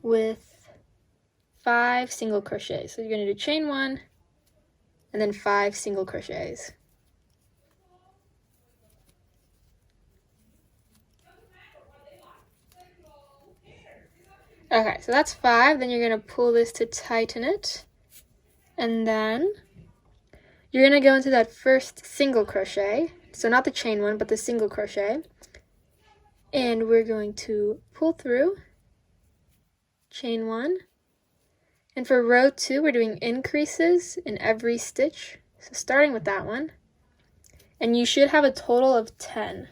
with 5 single crochets. So you're going to do chain 1 and then 5 single crochets. Okay, so that's 5. Then you're going to pull this to tighten it. And then you're going to go into that first single crochet. So not the chain one, but the single crochet. And we're going to pull through, chain 1. And for row 2, we're doing increases in every stitch. So starting with that one. And you should have a total of 10.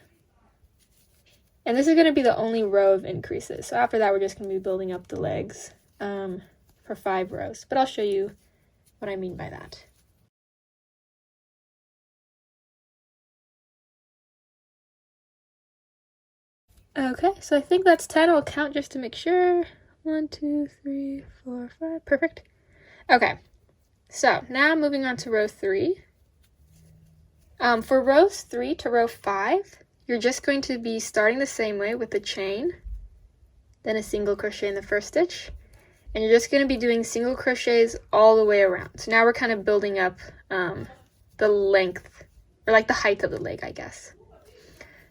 And this is going to be the only row of increases. So after that, we're just going to be building up the legs for 5 rows. But I'll show you what I mean by that. Okay, so I think that's 10. I'll count just to make sure. 1, 2, 3, 4, 5. Perfect. Okay, so now moving on to row 3. For rows 3 to row 5, you're just going to be starting the same way with the chain, then a single crochet in the first stitch, and you're just going to be doing single crochets all the way around. So now we're kind of building up the length, or like the height of the leg, I guess.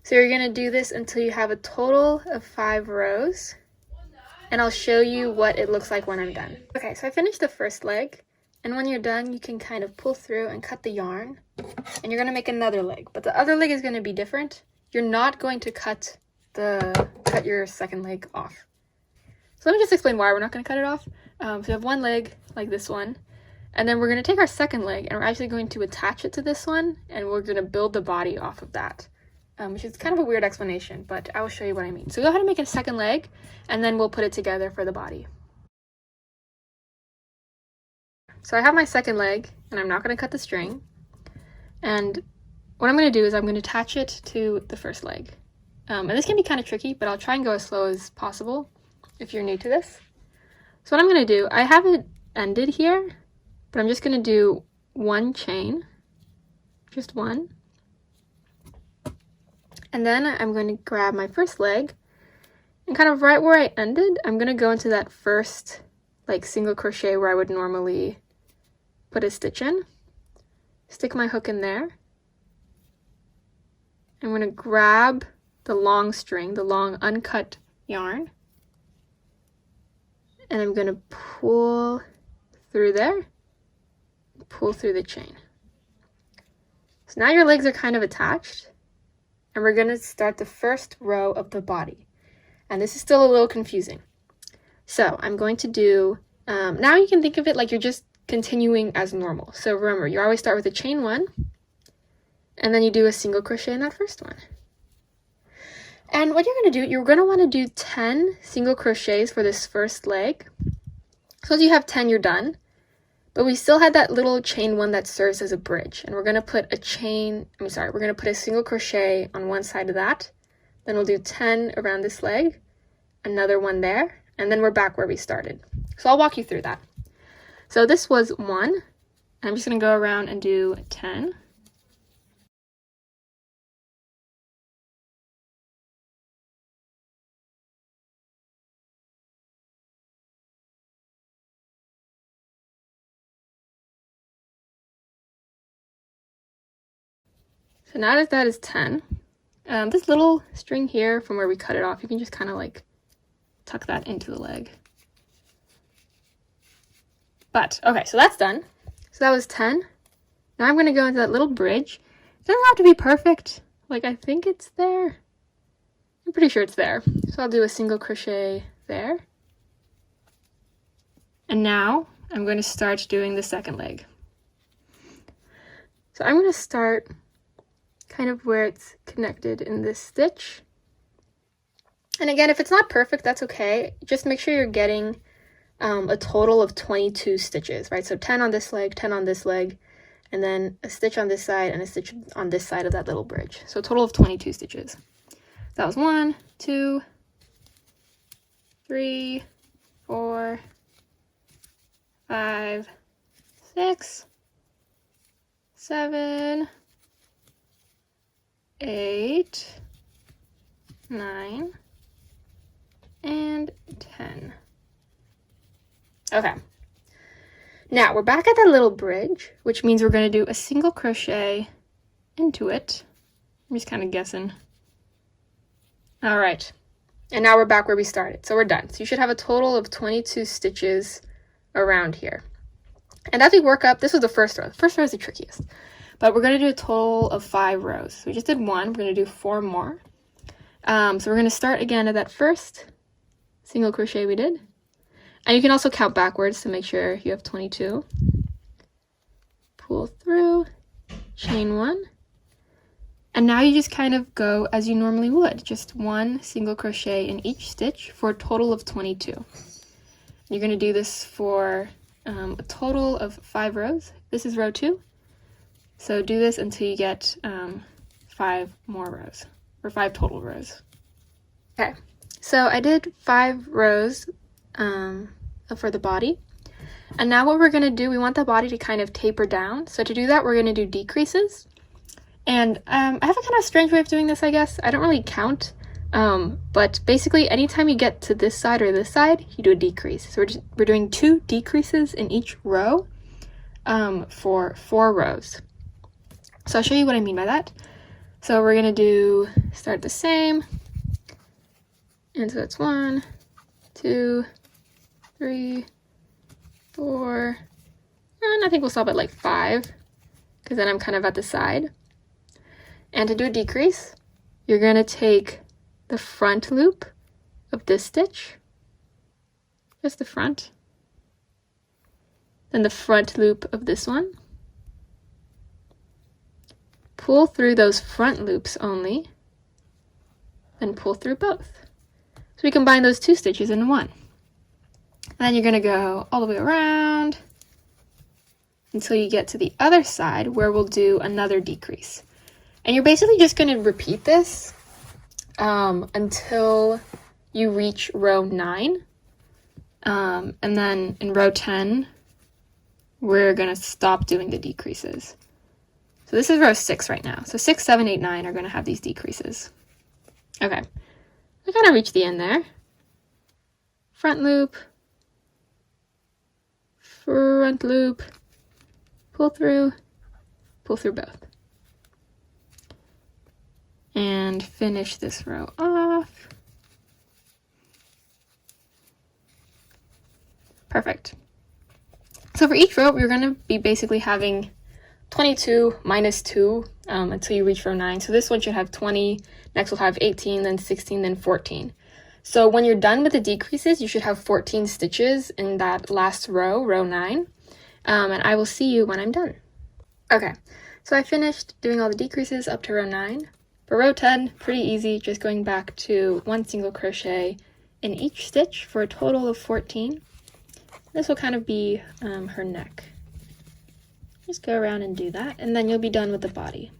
So you're going to do this until you have a total of 5 rows, and I'll show you what it looks like when I'm done. Okay, so I finished the first leg, and when you're done, you can kind of pull through and cut the yarn, and you're going to make another leg, but the other leg is going to be different. You're not going to cut your second leg off. So let me just explain why we're not going to cut it off. So we have one leg like this one, and then we're going to take our second leg and we're actually going to attach it to this one, and we're going to build the body off of that, which is kind of a weird explanation, but I will show you what I mean. So go ahead and make a second leg, and then we'll put it together for the body. So I have my second leg, and I'm not going to cut the string, and what I'm going to do is I'm going to attach it to the first leg. And this can be kind of tricky, but I'll try and go as slow as possible if you're new to this. So what I'm going to do, I have it ended here, but I'm just going to do one chain, just one. And then I'm going to grab my first leg, and kind of right where I ended, I'm going to go into that first like single crochet where I would normally put a stitch in, stick my hook in there. I'm going to grab the long string, the long uncut yarn, and I'm going to pull through there, pull through the chain. So now your legs are kind of attached, and we're going to start the first row of the body. And this is still a little confusing. So I'm going to do, now you can think of it like you're just continuing as normal. So remember, you always start with a chain 1, and then you do a single crochet in that first one. And what you're going to do, you're going to want to do 10 single crochets for this first leg. So once you have 10, you're done. But we still had that little chain 1 that serves as a bridge. And we're going to put we're going to put a single crochet on one side of that. Then we'll do 10 around this leg, another one there, and then we're back where we started. So I'll walk you through that. So this was 1. I'm just going to go around and do 10. So now that that is 10, this little string here from where we cut it off, you can just kind of like tuck that into the leg. But, okay, so that's done. So that was 10. Now I'm going to go into that little bridge. It doesn't have to be perfect. Like, I think it's there. I'm pretty sure it's there. So I'll do a single crochet there. And now I'm going to start doing the second leg. So I'm going to start kind of where it's connected in this stitch. And again, if it's not perfect, that's okay. Just make sure you're getting a total of 22 stitches, right? So 10 on this leg, 10 on this leg, and then a stitch on this side and a stitch on this side of that little bridge. So a total of 22 stitches. That was 1, 2, 3, 4, 5, 6, 7, 8, 9, and 10. Okay. Now we're back at that little bridge, which means we're going to do a single crochet into it. I'm just kind of guessing. All right. And now we're back where we started. So we're done. So you should have a total of 22 stitches around here. And as we work up, this was the first row. The first row is the trickiest. But we're going to do a total of 5 rows. So we just did 1. We're going to do 4 more. So we're going to start again at that first single crochet we did. And you can also count backwards to make sure you have 22. Pull through, chain 1. And now you just kind of go as you normally would. Just 1 single crochet in each stitch for a total of 22. You're going to do this for a total of 5 rows. This is row 2. So do this until you get 5 more rows, or 5 total rows. Okay, so I did 5 rows for the body. And now what we're going to do, we want the body to kind of taper down. So to do that, we're going to do decreases. And I have a kind of strange way of doing this, I guess. I don't really count. But basically, anytime you get to this side or this side, you do a decrease. So we're doing 2 decreases in each row for 4 rows. So I'll show you what I mean by that. So we're going to start the same. And so that's 1, 2, 3, 4, and I think we'll stop at like 5, because then I'm kind of at the side. And to do a decrease, you're going to take the front loop of this stitch, just the front, then the front loop of this one, pull through those front loops only, then pull through both. So we combine those 2 stitches into 1. And then you're going to go all the way around until you get to the other side, where we'll do another decrease. And you're basically just going to repeat this until you reach row 9. And then in row 10, we're going to stop doing the decreases. So this is row 6 right now. So 6, 7, 8, 9 are going to have these decreases. Okay, I kind of reached the end there. Front loop, front loop, pull through both. And finish this row off. Perfect. So for each row, we're going to be basically having 22 minus 2 until you reach row 9. So this one should have 20, next we'll have 18, then 16, then 14. So when you're done with the decreases, you should have 14 stitches in that last row, row 9. And I will see you when I'm done. Okay, so I finished doing all the decreases up to row 9. For row 10, pretty easy, just going back to 1 single crochet in each stitch for a total of 14. This will kind of be her neck. Just go around and do that, and then you'll be done with the body.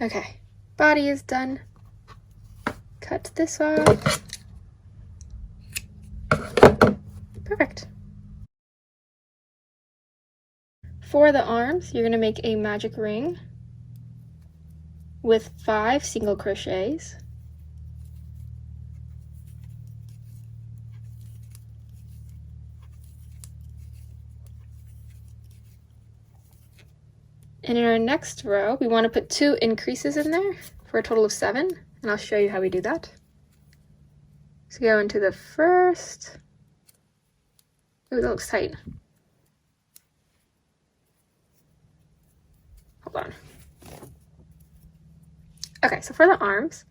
Okay, body is done. Cut this off. Perfect. For the arms, you're going to make a magic ring with 5 single crochets. And in our next row, we want to put 2 increases in there for a total of 7, and I'll show you how we do that. So go into the first. Ooh, that looks tight. Hold on. Okay, so for the arms,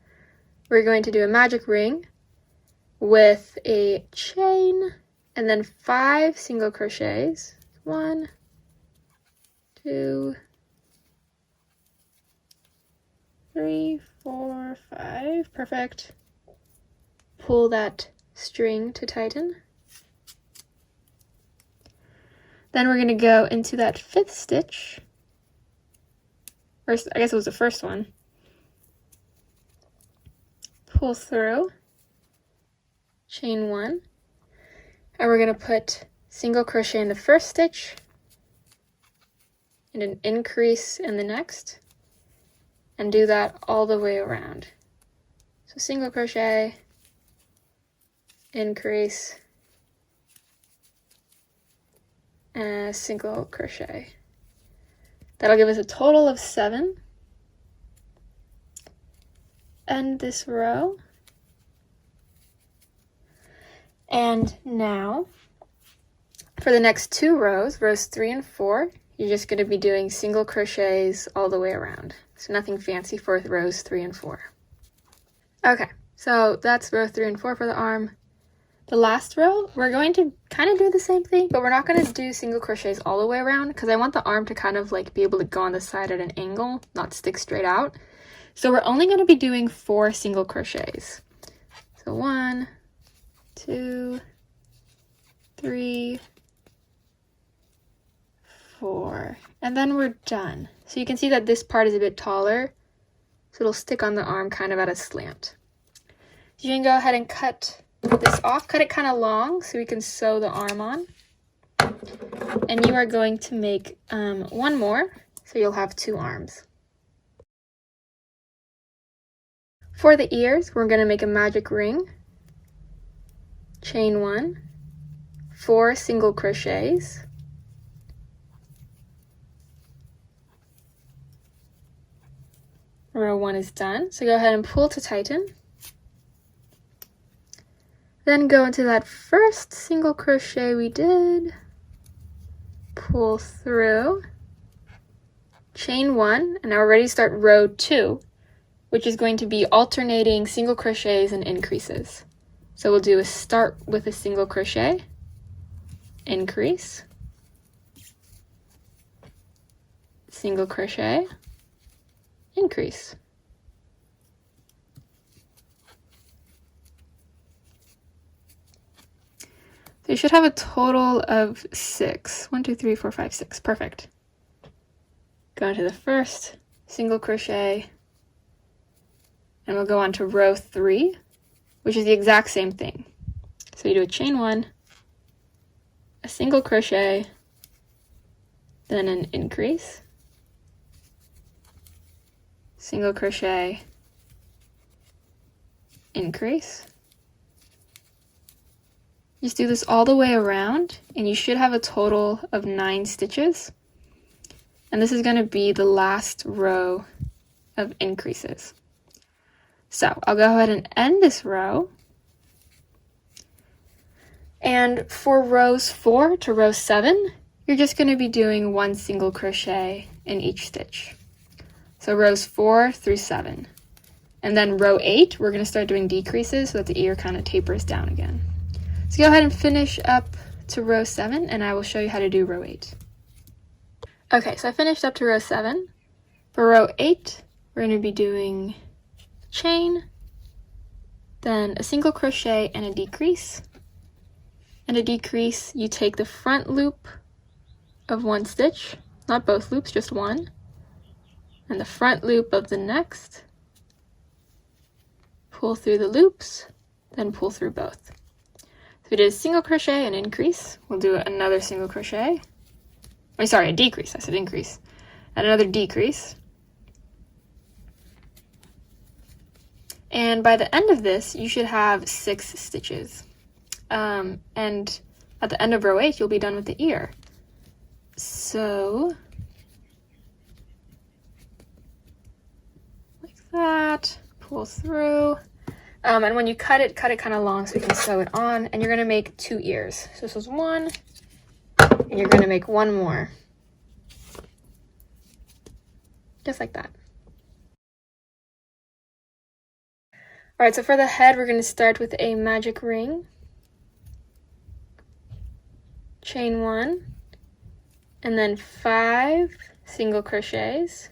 we're going to do a magic ring with a chain and then 5 single crochets. 1, 2, 3, 4, 5. Perfect. Pull that string to tighten. Then we're going to go into that 5th stitch. First, I guess it was the first one. Pull through, chain 1, and we're going to put single crochet in the first stitch and an increase in the next, and do that all the way around. So single crochet, increase, and a single crochet. That'll give us a total of 7. End this row. And now, for the next 2 rows, rows 3 and 4, you're just going to be doing single crochets all the way around. So nothing fancy for rows 3 and 4. Okay, so that's row 3 and 4 for the arm. The last row, we're going to kind of do the same thing, but we're not going to do single crochets all the way around because I want the arm to kind of like be able to go on the side at an angle, not stick straight out. So we're only going to be doing 4 single crochets. So 1, 2, 3, 4, and then we're done. So you can see that this part is a bit taller, so it'll stick on the arm kind of at a slant. So you can go ahead and cut this off, cut it kind of long so we can sew the arm on. And you are going to make 1 more, so you'll have 2 arms. For the ears, we're going to make a magic ring, chain 1, 4 single crochets, row 1 is done, so go ahead and pull to tighten. Then go into that first single crochet we did, pull through, chain 1, and now we're ready to start row 2, which is going to be alternating single crochets and increases. So we'll do a start with a single crochet, increase, single crochet, increase. So you should have a total of 6. 1, 2, 3, 4, 5, 6. Perfect. Go into the first single crochet, and we'll go on to row 3, which is the exact same thing. So you do a chain 1, a single crochet, then an increase, single crochet, increase. Just do this all the way around, and you should have a total of 9 stitches. And this is going to be the last row of increases. So I'll go ahead and end this row. And for rows 4 to row 7, you're just going to be doing 1 single crochet in each stitch. So rows 4 through 7. And then row 8, we're going to start doing decreases so that the ear kind of tapers down again. So go ahead and finish up to row 7, and I will show you how to do row 8. Okay, so I finished up to row 7. For row 8, we're going to be doing chain, then a single crochet and a decrease. And a decrease, you take the front loop of 1 stitch, not both loops, just 1, and the front loop of the next, pull through the loops, then pull through both. So we did a single crochet and increase. We'll do another single crochet. Oh, sorry, a decrease. I said increase. And another decrease. And by the end of this, you should have 6 stitches. And at the end of row 8, you'll be done with the ear. So, like that. Pull through. And when you cut it kind of long so you can sew it on, and you're going to make 2 ears. So this was 1, and you're going to make 1 more. Just like that. Alright, so for the head, we're going to start with a magic ring, chain 1, and then 5 single crochets.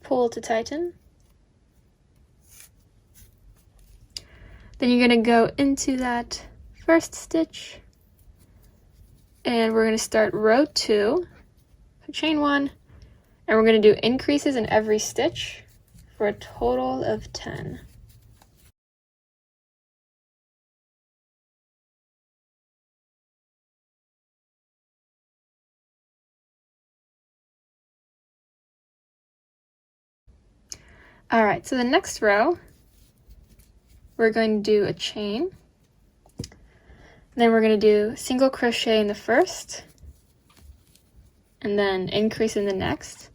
Pull to tighten. Then you're going to go into that first stitch, and we're going to start row 2, so chain 1, And we're going to do increases in every stitch for a total of 10. All right, so the next row, we're going to do a chain. Then we're going to do single crochet in the first, and then increase in the next.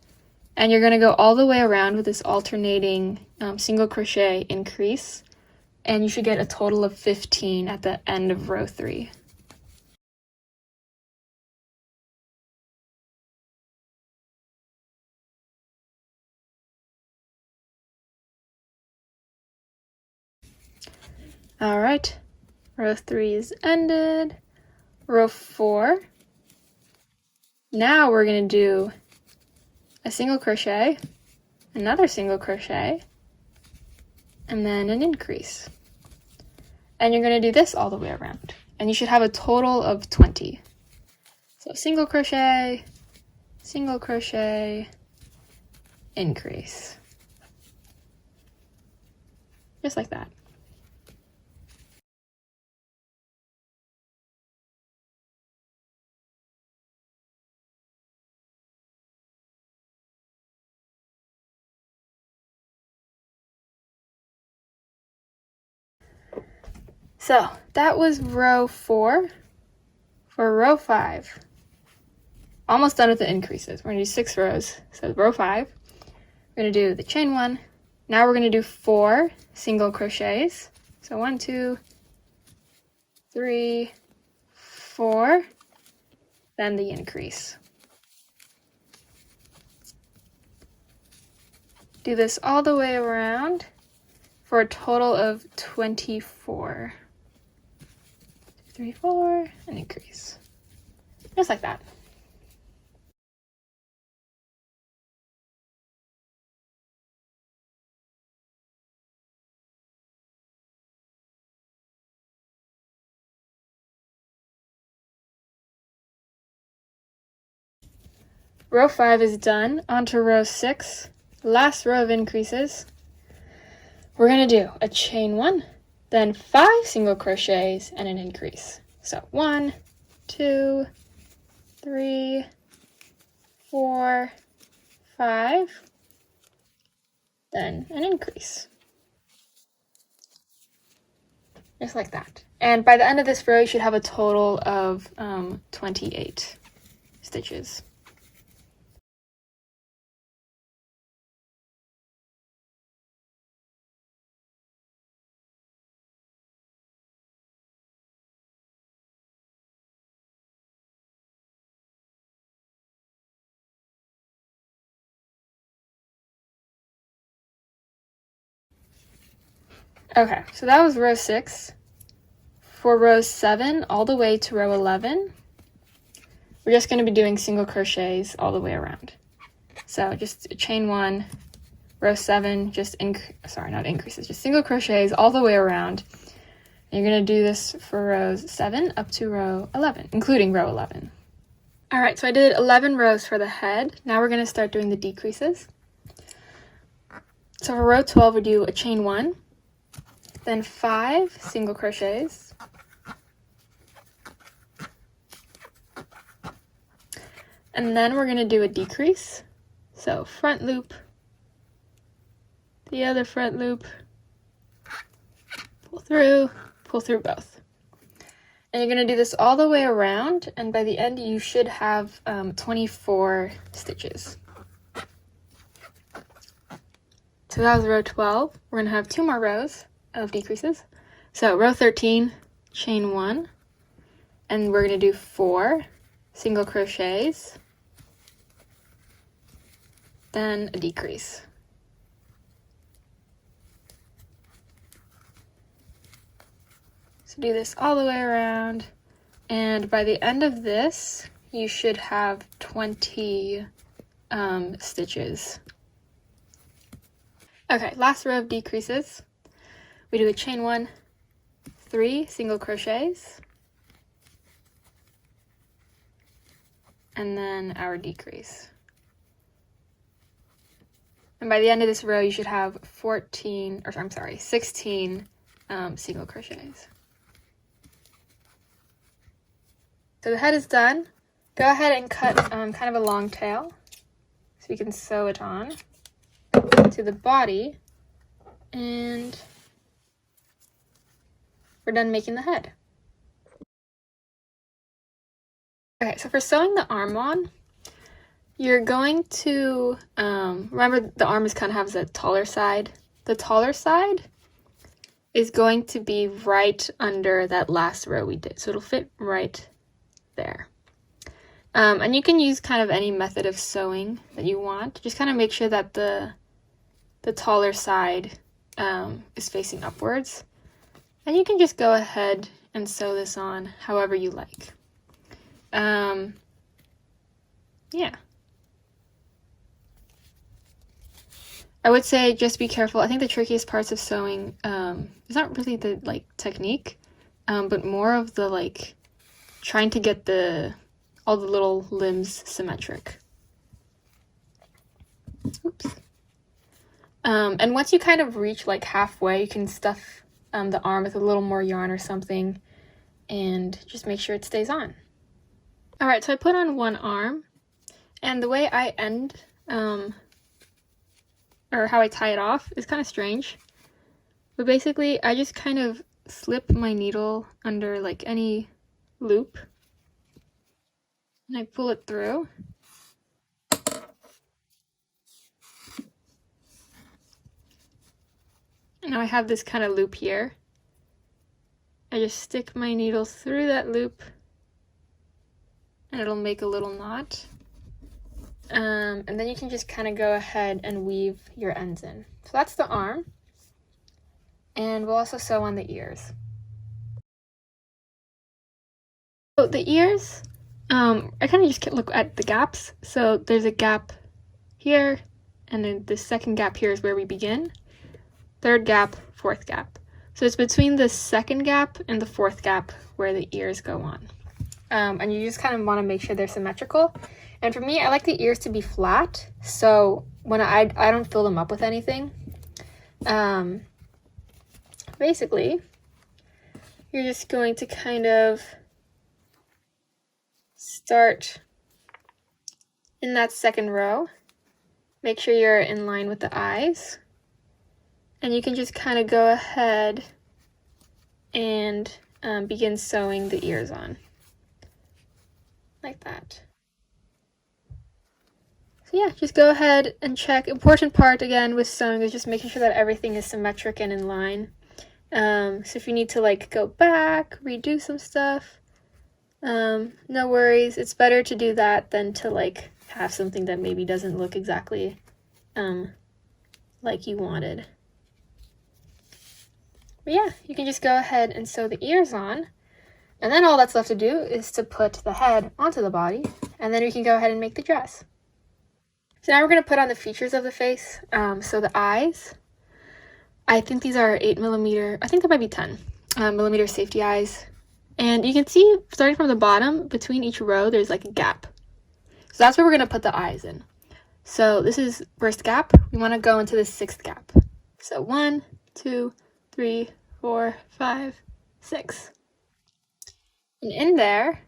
And you're going to go all the way around with this alternating single crochet increase, and you should get a total of 15 at the end of row 3. All right, row 3 is ended. Row 4. Now we're going to do a single crochet, another single crochet, and then an increase. And you're going to do this all the way around. And you should have a total of 20. So single crochet, increase. Just like that. So that was row 4. For row 5, almost done with the increases. We're going to do 6 rows. So row 5, we're going to do the chain 1. Now we're going to do 4 single crochets. So 1, 2, 3, 4, then the increase. Do this all the way around for a total of 24. 3, 4, and increase. Just like that. Row 5 is done. On to row 6. Last row of increases. We're going to do a chain 1, then 5 single crochets and an increase. So 1, 2, 3, 4, 5, then an increase. Just like that. And by the end of this row, you should have a total of 28 stitches. Okay, so that was row 6. For row 7 all the way to row 11, we're just going to be doing single crochets all the way around. So just chain 1, row 7, just single crochets all the way around. And you're going to do this for rows 7 up to row 11, including row 11. All right, so I did 11 rows for the head. Now we're going to start doing the decreases. So for row 12, we do a chain 1, then 5 single crochets, and then we're going to do a decrease. So front loop, the other front loop, pull through both. And you're going to do this all the way around, and by the end you should have 24 stitches. So that was row 12. We're going to have 2 more rows of decreases. So row 13, chain 1, and we're going to do 4 single crochets, then a decrease. So do this all the way around, and by the end of this, you should have 20 stitches. Okay, last row of decreases. We do a chain 1, 3 single crochets, and then our decrease. And by the end of this row, you should have 16 single crochets. So the head is done. Go ahead and cut kind of a long tail so we can sew it on to the body, and we're done making the head. Okay, so for sewing the arm on, you're going to, remember the arm is kind of has a taller side. The taller side is going to be right under that last row we did. So it'll fit right there. And you can use kind of any method of sewing that you want. Just kind of make sure that the taller side is facing upwards. And you can just go ahead and sew this on however you like. Yeah. I would say just be careful. I think the trickiest parts of sewing is not really the technique, but more of the trying to get all the little limbs symmetric. Oops. And once you kind of reach halfway, you can stuff the arm with a little more yarn or something, and just make sure it stays on. All right, so I put on one arm, and the way I end, or how I tie it off is kind of strange. But basically, I just kind of slip my needle under any loop, and I pull it through. Now I have this kind of loop here. I just stick my needle through that loop, and it'll make a little knot. And then you can just kind of go ahead and weave your ends in. So that's the arm. And we'll also sew on the ears. So the ears, I kind of just look at the gaps. So there's a gap here, and then the second gap here is where we begin. Third gap, fourth gap. So it's between the second gap and the fourth gap where the ears go on. And you just kind of want to make sure they're symmetrical. And for me, I like the ears to be flat, so when I don't fill them up with anything. Basically, you're just going to kind of start in that second row. Make sure you're in line with the eyes. And you can just kind of go ahead and begin sewing the ears on. Like that. So yeah, just go ahead and check. Important part again with sewing is just making sure that everything is symmetric and in line. So if you need to go back, redo some stuff, no worries. It's better to do that than to have something that maybe doesn't look exactly like you wanted. But yeah, you can just go ahead and sew the ears on. And then all that's left to do is to put the head onto the body, and then we can go ahead and make the dress. So now we're going to put on the features of the face. So the eyes, I think these are 8mm, I think there might be 10mm safety eyes. And you can see, starting from the bottom, between each row, there's a gap. So that's where we're going to put the eyes in. So this is first gap. We want to go into the sixth gap. So 1, 2, 3, 4, 5, 6. And in there,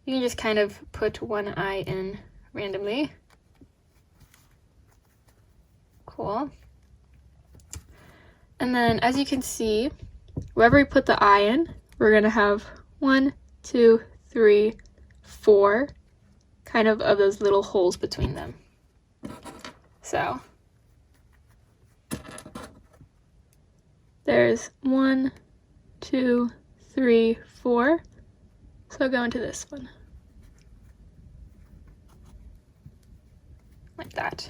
you can just kind of put one eye in randomly. Cool. And then, as you can see, wherever we put the eye in, we're going to have 1, 2, 3, 4 kind of those little holes between them. So there's 1, 2, 3, 4. So I'll go into this one. Like that.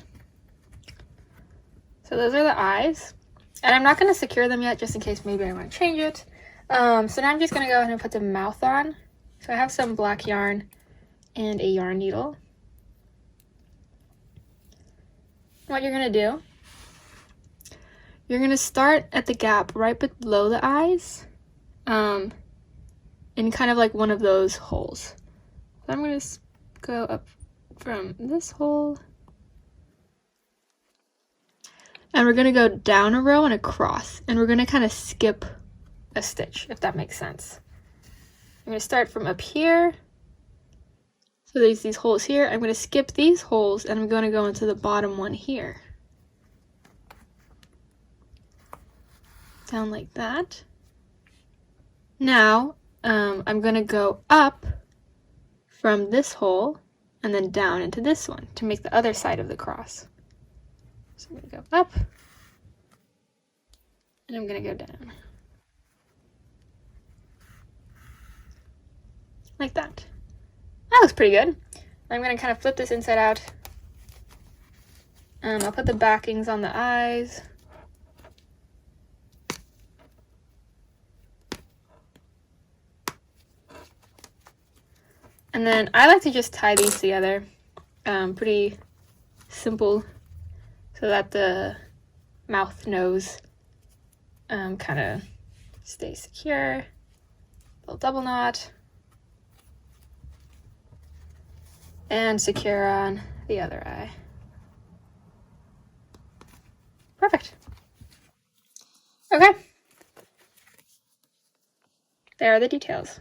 So those are the eyes. And I'm not going to secure them yet, just in case maybe I want to change it. So now I'm just going to go ahead and put the mouth on. So I have some black yarn and a yarn needle. What you're going to do, you're going to start at the gap right below the eyes. In kind of one of those holes. So I'm going to go up from this hole and we're gonna go down a row and across, and we're gonna kind of skip a stitch, if that makes sense. I'm gonna start from up here. So there's these holes here. I'm gonna skip these holes and I'm gonna go into the bottom one here. Down like that. Now, I'm gonna go up from this hole and then down into this one to make the other side of the cross. So I'm gonna go up and I'm gonna go down. Like that. That looks pretty good. I'm gonna kind of flip this inside out. I'll put the backings on the eyes. And then I like to just tie these together. Pretty simple, so that the mouth nose kind of stays secure. Little double knot. And secure on the other eye. Perfect. Okay. There are the details.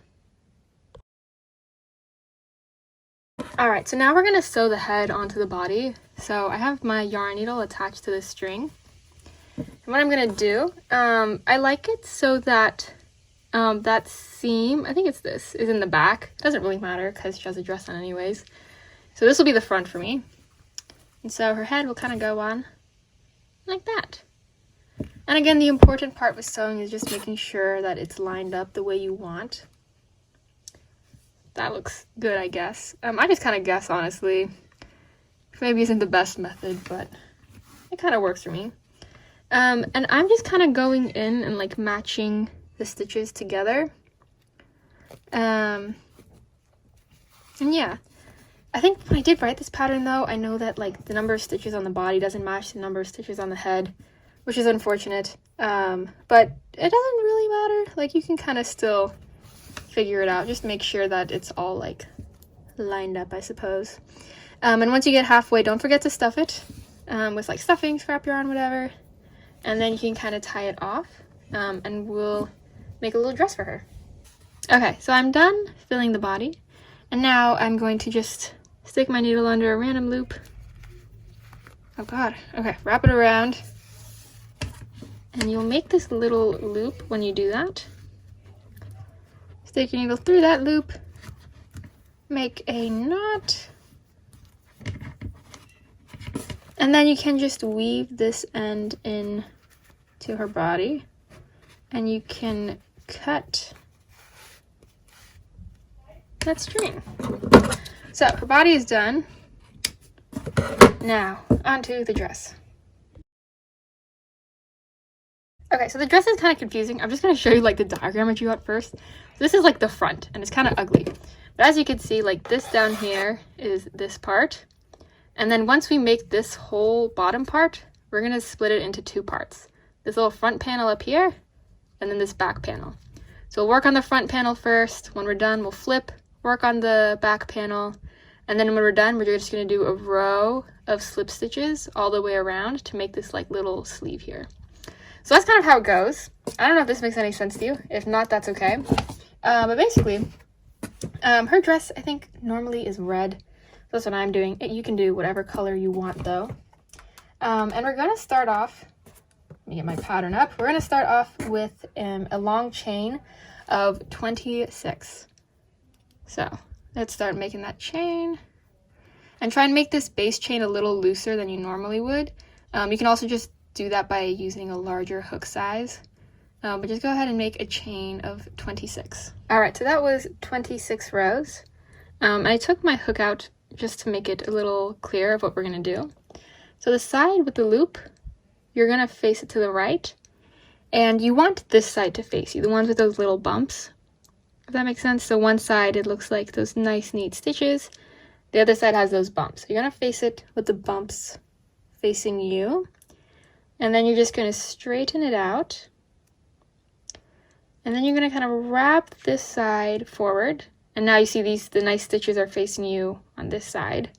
All right, so now we're gonna sew the head onto the body. So I have my yarn needle attached to the string. And what I'm gonna do, I like it so that that seam, I think it's this, is in the back. It doesn't really matter because she has a dress on anyways. So this will be the front for me. And so her head will kind of go on like that. And again, the important part with sewing is just making sure that it's lined up the way you want. That looks good, I guess. I just kind of guess, honestly. Maybe isn't the best method, but it kind of works for me. And I'm just kind of going in and like matching the stitches together. And yeah. I think when I did write this pattern though, I know that like the number of stitches on the body doesn't match the number of stitches on the head, which is unfortunate. But it doesn't really matter. Like you can kind of still figure it out. Just make sure that it's all like lined up, I suppose. And once you get halfway, don't forget to stuff it with like stuffing, scrap yarn, whatever. And then you can kind of tie it off and we'll make a little dress for her. Okay, so I'm done filling the body. And now I'm going to just stick my needle under a random loop. Oh god. Okay, wrap it around. And you'll make this little loop when you do that. Stick your needle through that loop. Make a knot. And then you can just weave this end in to her body. And you can cut that string. So her body is done. Now onto the dress. Okay, so the dress is kind of confusing. I'm just going to show you like the diagram I drew out first. So this is like the front and it's kind of ugly. But as you can see, like this down here is this part. And then once we make this whole bottom part, we're going to split it into two parts. This little front panel up here and then this back panel. So we'll work on the front panel first. When we're done, we'll flip, work on the back panel. And then when we're done, we're just going to do a row of slip stitches all the way around to make this like little sleeve here. So that's kind of how it goes. I don't know if this makes any sense to you. If not, that's okay. But basically, her dress, I think, normally is red. That's what I'm doing. You can do whatever color you want, though. And we're going to start off, let me get my pattern up. We're going to start off with a long chain of 26. So let's start making that chain. And try and make this base chain a little looser than you normally would. You can also just do that by using a larger hook size. But just go ahead and make a chain of 26. All right, so that was 26 rows. I took my hook out just to make it a little clearer of what we're gonna do. So the side with the loop, you're gonna face it to the right, and you want this side to face you, the ones with those little bumps, if that makes sense. So one side, it looks like those nice, neat stitches. The other side has those bumps. So you're gonna face it with the bumps facing you, and then you're just gonna straighten it out. And then you're gonna kind of wrap this side forward. And now you see the nice stitches are facing you on this side.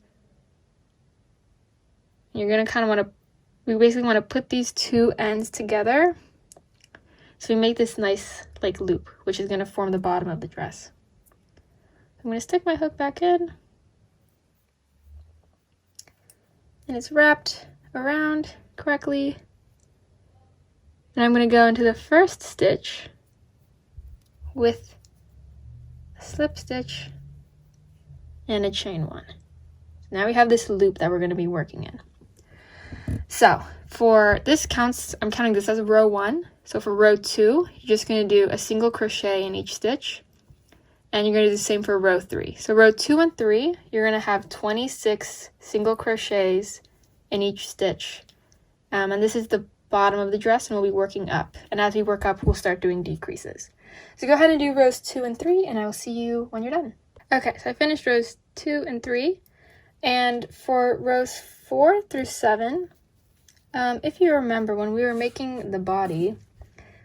You're gonna kind of want to we basically want to put these two ends together. So we make this nice like loop, which is going to form the bottom of the dress. I'm going to stick my hook back in. And it's wrapped around correctly. And I'm going to go into the first stitch with a slip stitch and a chain one. Now we have this loop that we're going to be working in. So for this counts, I'm counting this as row 1. So for row 2, you're just going to do a single crochet in each stitch. And you're going to do the same for row 3. So row 2 and 3, you're going to have 26 single crochets in each stitch. And this is the bottom of the dress, and we'll be working up. And as we work up, we'll start doing decreases. So go ahead and do rows 2 and 3, and I will see you when you're done. Okay, so I finished rows 2 and 3. And for rows 4 through 7, if you remember, when we were making the body,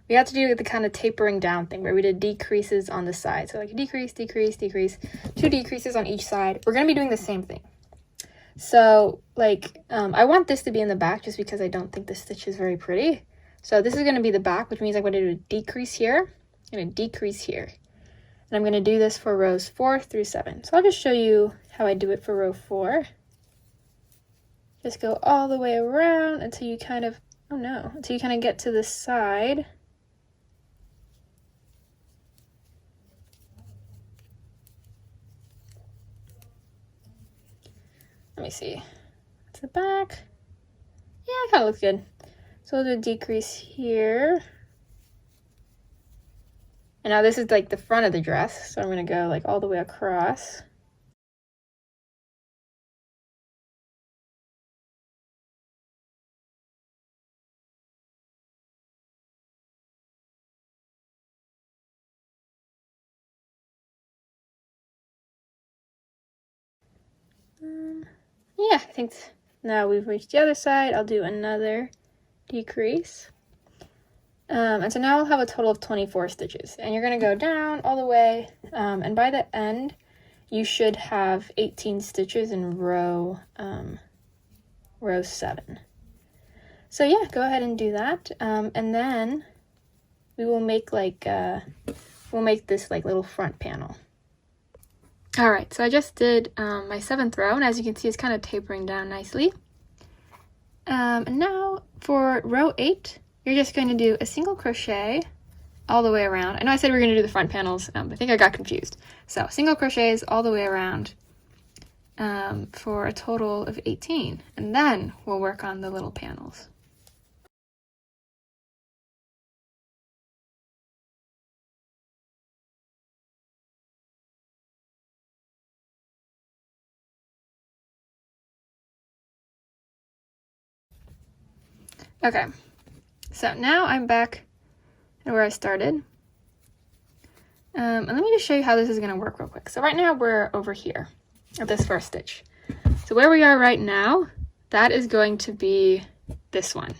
we had to do the kind of tapering down thing where we did decreases on the side. So like decrease, decrease, decrease, 2 decreases on each side. We're going to be doing the same thing. So like, I want this to be in the back just because I don't think the stitch is very pretty. So this is going to be the back, which means I'm going to do a decrease here and a decrease here. And I'm going to do this for rows 4 through 7. So I'll just show you how I do it for row 4. Just go all the way around until you kind of, until you kind of get to the side. Let me see. To the back. Yeah, it kind of looks good. So we'll do a decrease here. And now this is like the front of the dress. So I'm going to go like all the way across. Yeah, I think now we've reached the other side. I'll do another decrease. And so now we'll have a total of 24 stitches. And you're going to go down all the way. And by the end, you should have 18 stitches in row 7. So yeah, go ahead and do that. And then we will make like, we'll make this like little front panel. All right, so I just did my 7th row, and as you can see, it's kind of tapering down nicely. And now for row 8, you're just going to do a single crochet all the way around. I know I said we were going to do the front panels, but I think I got confused. So single crochets all the way around for a total of 18, and then we'll work on the little panels. Okay, so now I'm back at where I started. And let me just show you how this is going to work real quick. So right now we're over here at this first stitch. So where we are right now, that is going to be this one.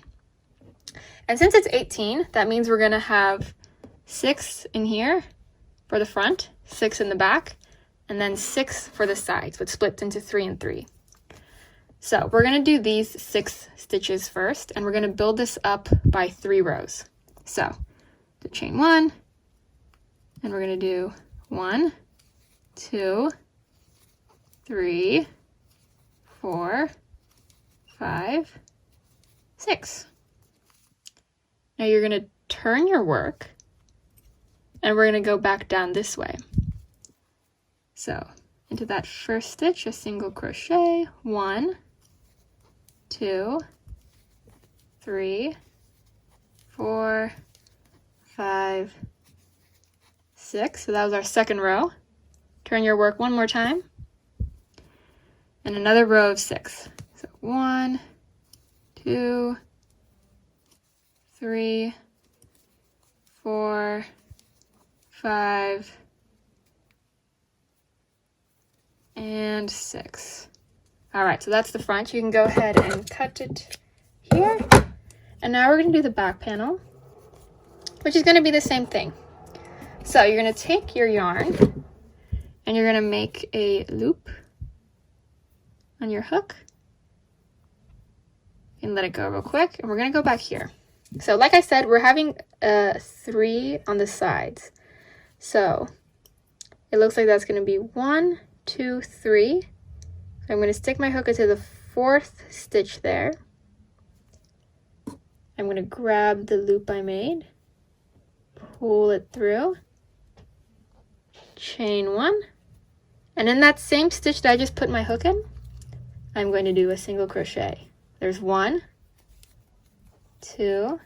And since it's 18, that means we're going to have 6 in here for the front, 6 in the back, and then 6 for the sides, which splits into 3 and 3. So we're going to do these 6 stitches first, and we're going to build this up by 3 rows. So the chain 1, and we're going to do 1, 2, 3, 4, 5, 6. Now you're going to turn your work, and we're going to go back down this way. So into that first stitch, a single crochet, 1, 2, 3, 4, 5, 6. So that was our second row. Turn your work one more time. And another row of 6. So 1, 2, 3, 4, 5, and 6. All right, so that's the front. You can go ahead and cut it here. And now we're going to do the back panel, which is going to be the same thing. So you're going to take your yarn and you're going to make a loop on your hook. and let it go real quick, and we're gonna go back here. So like I said, we're having 3 on the sides. So it looks like that's gonna be 1, 2, 3. So I'm gonna stick my hook into the 4th stitch there. I'm gonna grab the loop I made, pull it through, chain 1, and in that same stitch that I just put my hook in, I'm going to do a single crochet. There's 1, 2,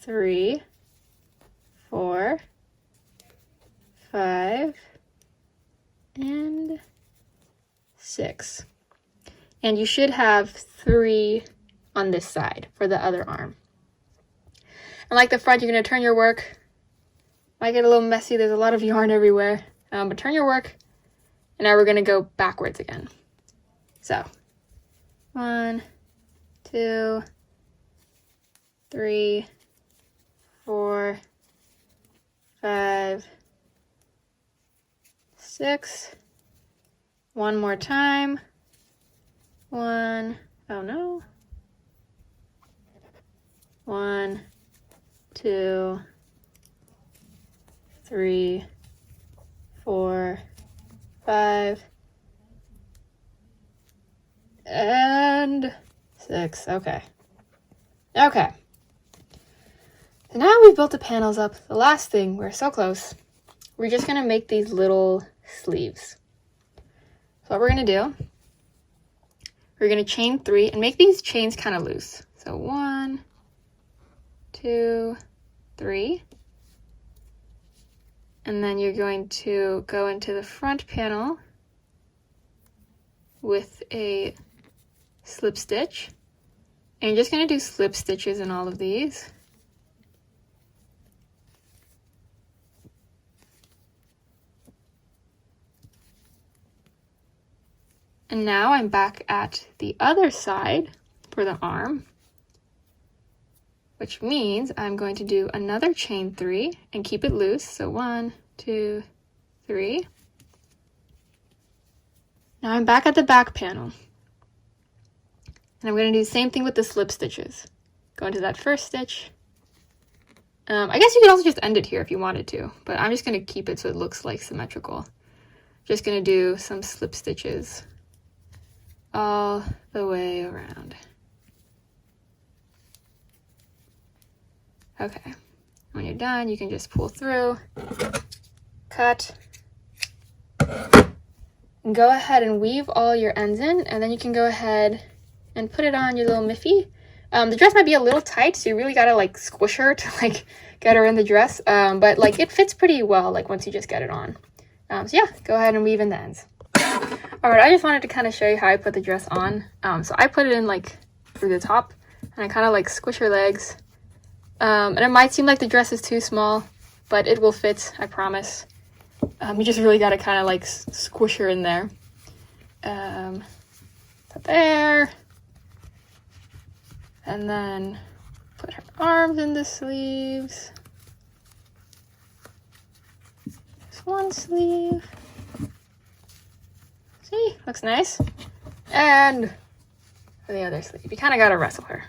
3, 4, 5, and 6. And you should have 3 on this side for the other arm. And like the front, you're going to turn your work. Might get a little messy, there's a lot of yarn everywhere, but turn your work, and now we're going to go backwards again. So 1, 2, 3, 4, 5, 6. One more time. 1, oh no. 1, 2, 3, 4, 5, and 6. Okay. Okay. So now we've built the panels up. The last thing, we're so close. We're just gonna make these little sleeves. So what we're gonna do, we're gonna chain 3 and make these chains kind of loose. So 1, 2, 3. And then you're going to go into the front panel with a slip stitch. And you're just going to do slip stitches in all of these. And now I'm back at the other side for the arm, which means I'm going to do another chain 3 and keep it loose. So 1, 2, 3. Now I'm back at the back panel. And I'm going to do the same thing with the slip stitches. Go into that first stitch. I guess you could also just end it here if you wanted to, but I'm just going to keep it so it looks like symmetrical. Just going to do some slip stitches all the way around. Okay, when you're done, you can just pull through, cut, and go ahead and weave all your ends in, and then you can go ahead and put it on your little miffy. The dress might be a little tight, so you really gotta like squish her to like get her in the dress, but like it fits pretty well like once you just get it on. So yeah, go ahead and weave in the ends. Alright, I just wanted to kind of show you how I put the dress on. So I put it in like through the top, and I kind of like squish her legs. And it might seem like the dress is too small, but it will fit, I promise. You just really gotta kind of like squish her in there. Put there. And then put her arms in the sleeves. Just one sleeve. See, looks nice. And for the other sleeve, you kind of gotta wrestle her.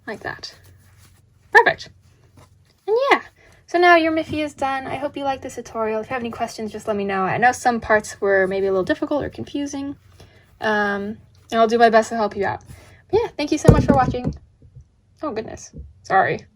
Like that. Perfect. And yeah, so now your miffy is done. I hope you liked this tutorial. If you have any questions, just let me know. I know some parts were maybe a little difficult or confusing. And I'll do my best to help you out. But yeah, thank you so much for watching. Oh goodness, sorry.